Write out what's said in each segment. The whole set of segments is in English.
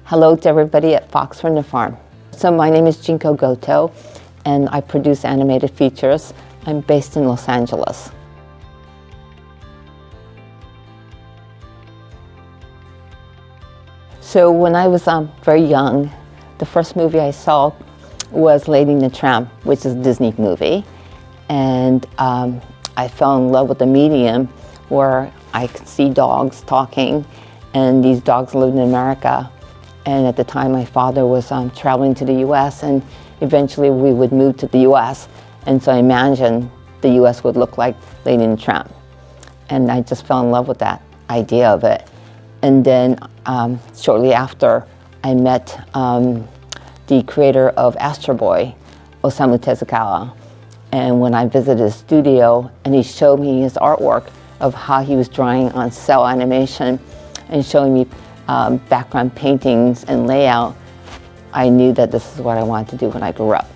Hello to everybody at Fox from the Farm. So my name is Jinko Gotoh, and I produce animated features. I'm based in Los Angeles. So when I was very young, the first movie I saw was Lady and the Tramp, which is a Disney movie. And I fell in love with the medium where I could see dogs talking, and these dogs lived in America. And at the time, my father was traveling to the US, and eventually we would move to the US. And so I imagined the US would look like Lady and the Tramp. And I just fell in love with that idea of it. And then shortly after, I met the creator of Astro Boy, Osamu Tezuka. And when I visited his studio, and he showed me his artwork of how he was drawing on cell animation and showing me background paintings and layout, I knew that this is what I wanted to do when I grew up.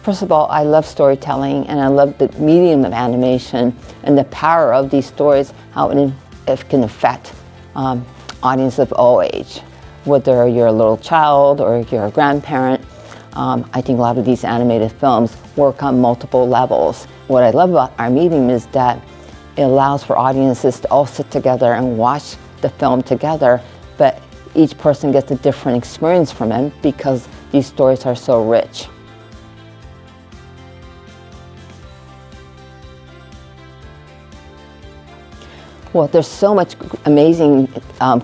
First of all, I love storytelling, and I love the medium of animation and the power of these stories, how it can affect audiences of all age. Whether you're a little child or you're a grandparent, I think a lot of these animated films work on multiple levels. What I love about our medium is that it allows for audiences to all sit together and watch the film together, but each person gets a different experience from it because these stories are so rich. Well, there's so much amazing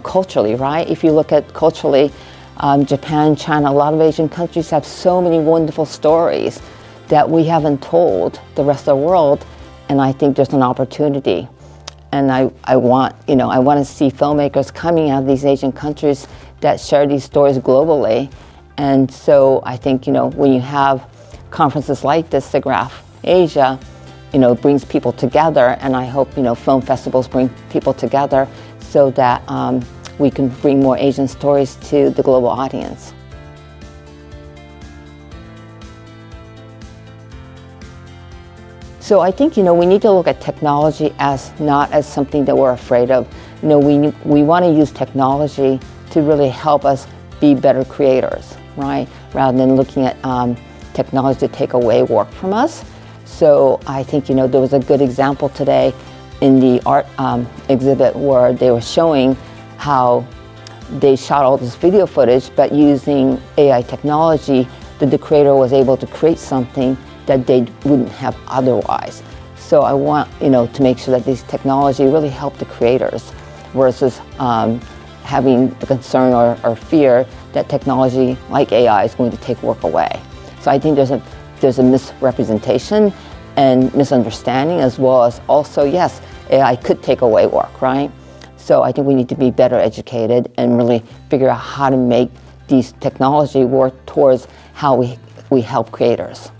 culturally, right? If you look at culturally, Japan, China, a lot of Asian countries have so many wonderful stories that we haven't told the rest of the world, and I think there's an opportunity. And I want to see filmmakers coming out of these Asian countries that share these stories globally. And so I think, when you have conferences like this, SIGGRAPH Asia, it brings people together, and I hope, film festivals bring people together so that we can bring more Asian stories to the global audience. So I think, we need to look at technology not as something that we're afraid of. We want to use technology to really help us be better creators, right? Rather than looking at technology to take away work from us. So I think, there was a good example today in the art exhibit where they were showing how they shot all this video footage, but using AI technology, that the creator was able to create something that they wouldn't have otherwise. So I want, to make sure that this technology really help the creators versus having the concern or fear that technology like AI is going to take work away. So I think there's a misrepresentation and misunderstanding, as well as also, yes, AI could take away work, right? So I think we need to be better educated and really figure out how to make these technology work towards how we help creators.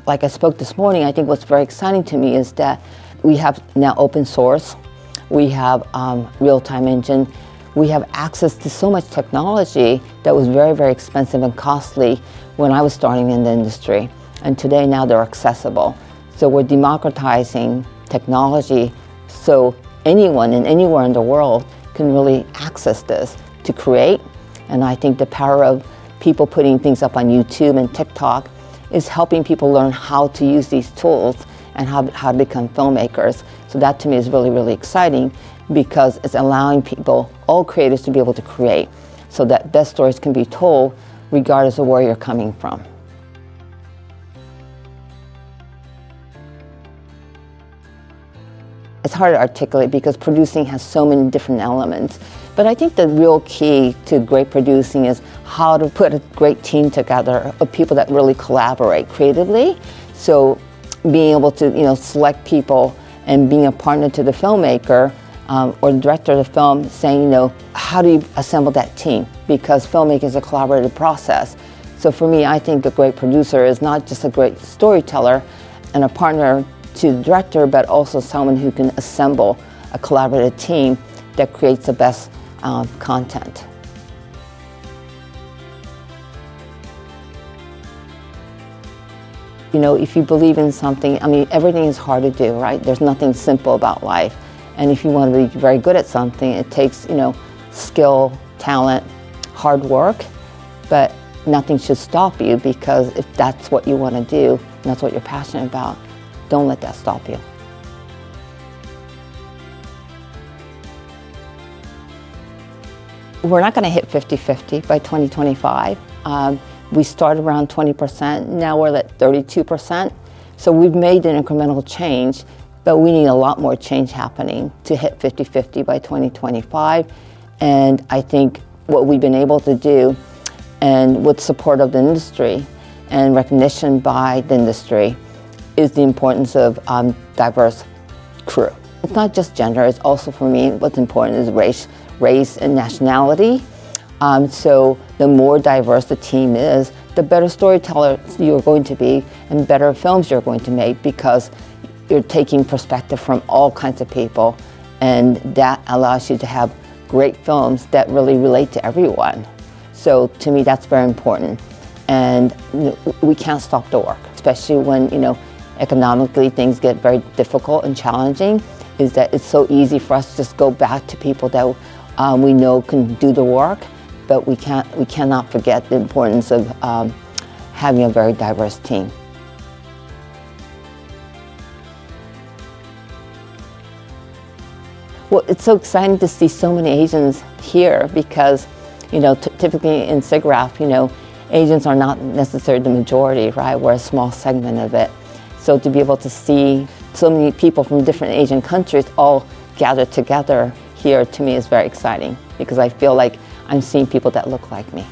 Like I spoke this morning, I think what's very exciting to me is that we have now open source, we have real-time engine, we have access to so much technology that was very, very expensive and costly when I was starting in the industry. And today now they're accessible. So we're democratizing technology so anyone and anywhere in the world can really access this to create. And I think the power of people putting things up on YouTube and TikTok is helping people learn how to use these tools and how to become filmmakers. So that to me is really, really exciting, because it's allowing people, all creators, to be able to create so that best stories can be told regardless of where you're coming from. It's hard to articulate because producing has so many different elements. But I think the real key to great producing is how to put a great team together of people that really collaborate creatively. So being able to, select people and being a partner to the filmmaker or the director of the film, saying, how do you assemble that team? Because filmmaking is a collaborative process. So for me, I think a great producer is not just a great storyteller and a partner to the director, but also someone who can assemble a collaborative team that creates the best content. You know, if you believe in something, I mean, everything is hard to do, right? There's nothing simple about life. And if you want to be very good at something, it takes, you know, skill, talent, hard work, but nothing should stop you, because if that's what you want to do, and that's what you're passionate about, don't let that stop you. We're not going to hit 50-50 by 2025. We started around 20%, now we're at 32%. So we've made an incremental change, but we need a lot more change happening to hit 50-50 by 2025. And I think what we've been able to do, and with support of the industry and recognition by the industry, is the importance of diverse crew. It's not just gender, it's also, for me, what's important is race and nationality. So the more diverse the team is, the better storyteller you're going to be and better films you're going to make, because you're taking perspective from all kinds of people, and that allows you to have great films that really relate to everyone. So to me, that's very important. And we can't stop the work, especially when, you know, economically things get very difficult and challenging, is that it's so easy for us to just go back to people that we know can do the work, but we cannot forget the importance of having a very diverse team. Well, it's so exciting to see so many Asians here, because, you know, typically in SIGGRAPH, you know, Asians are not necessarily the majority, right? We're a small segment of it. So to be able to see so many people from different Asian countries all gathered together here, to me, is very exciting, because I feel like I'm seeing people that look like me.